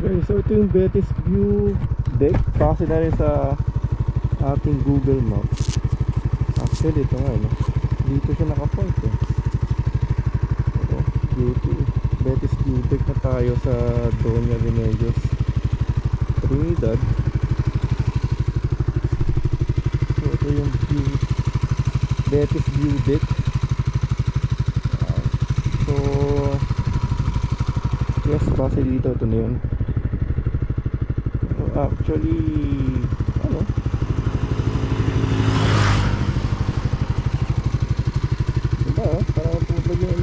Okay, so ito yung Betis View Deck. Kasi na rin sa ating Google Maps. Actually ito nga no? Dito siya nakapoint eh. Ito, Betis View Deck na tayo sa Doña Remedios, Trinidad. So ito yung Betis View Deck. So yes, base dito ito na yun. Actually ano, diba parang tubig yung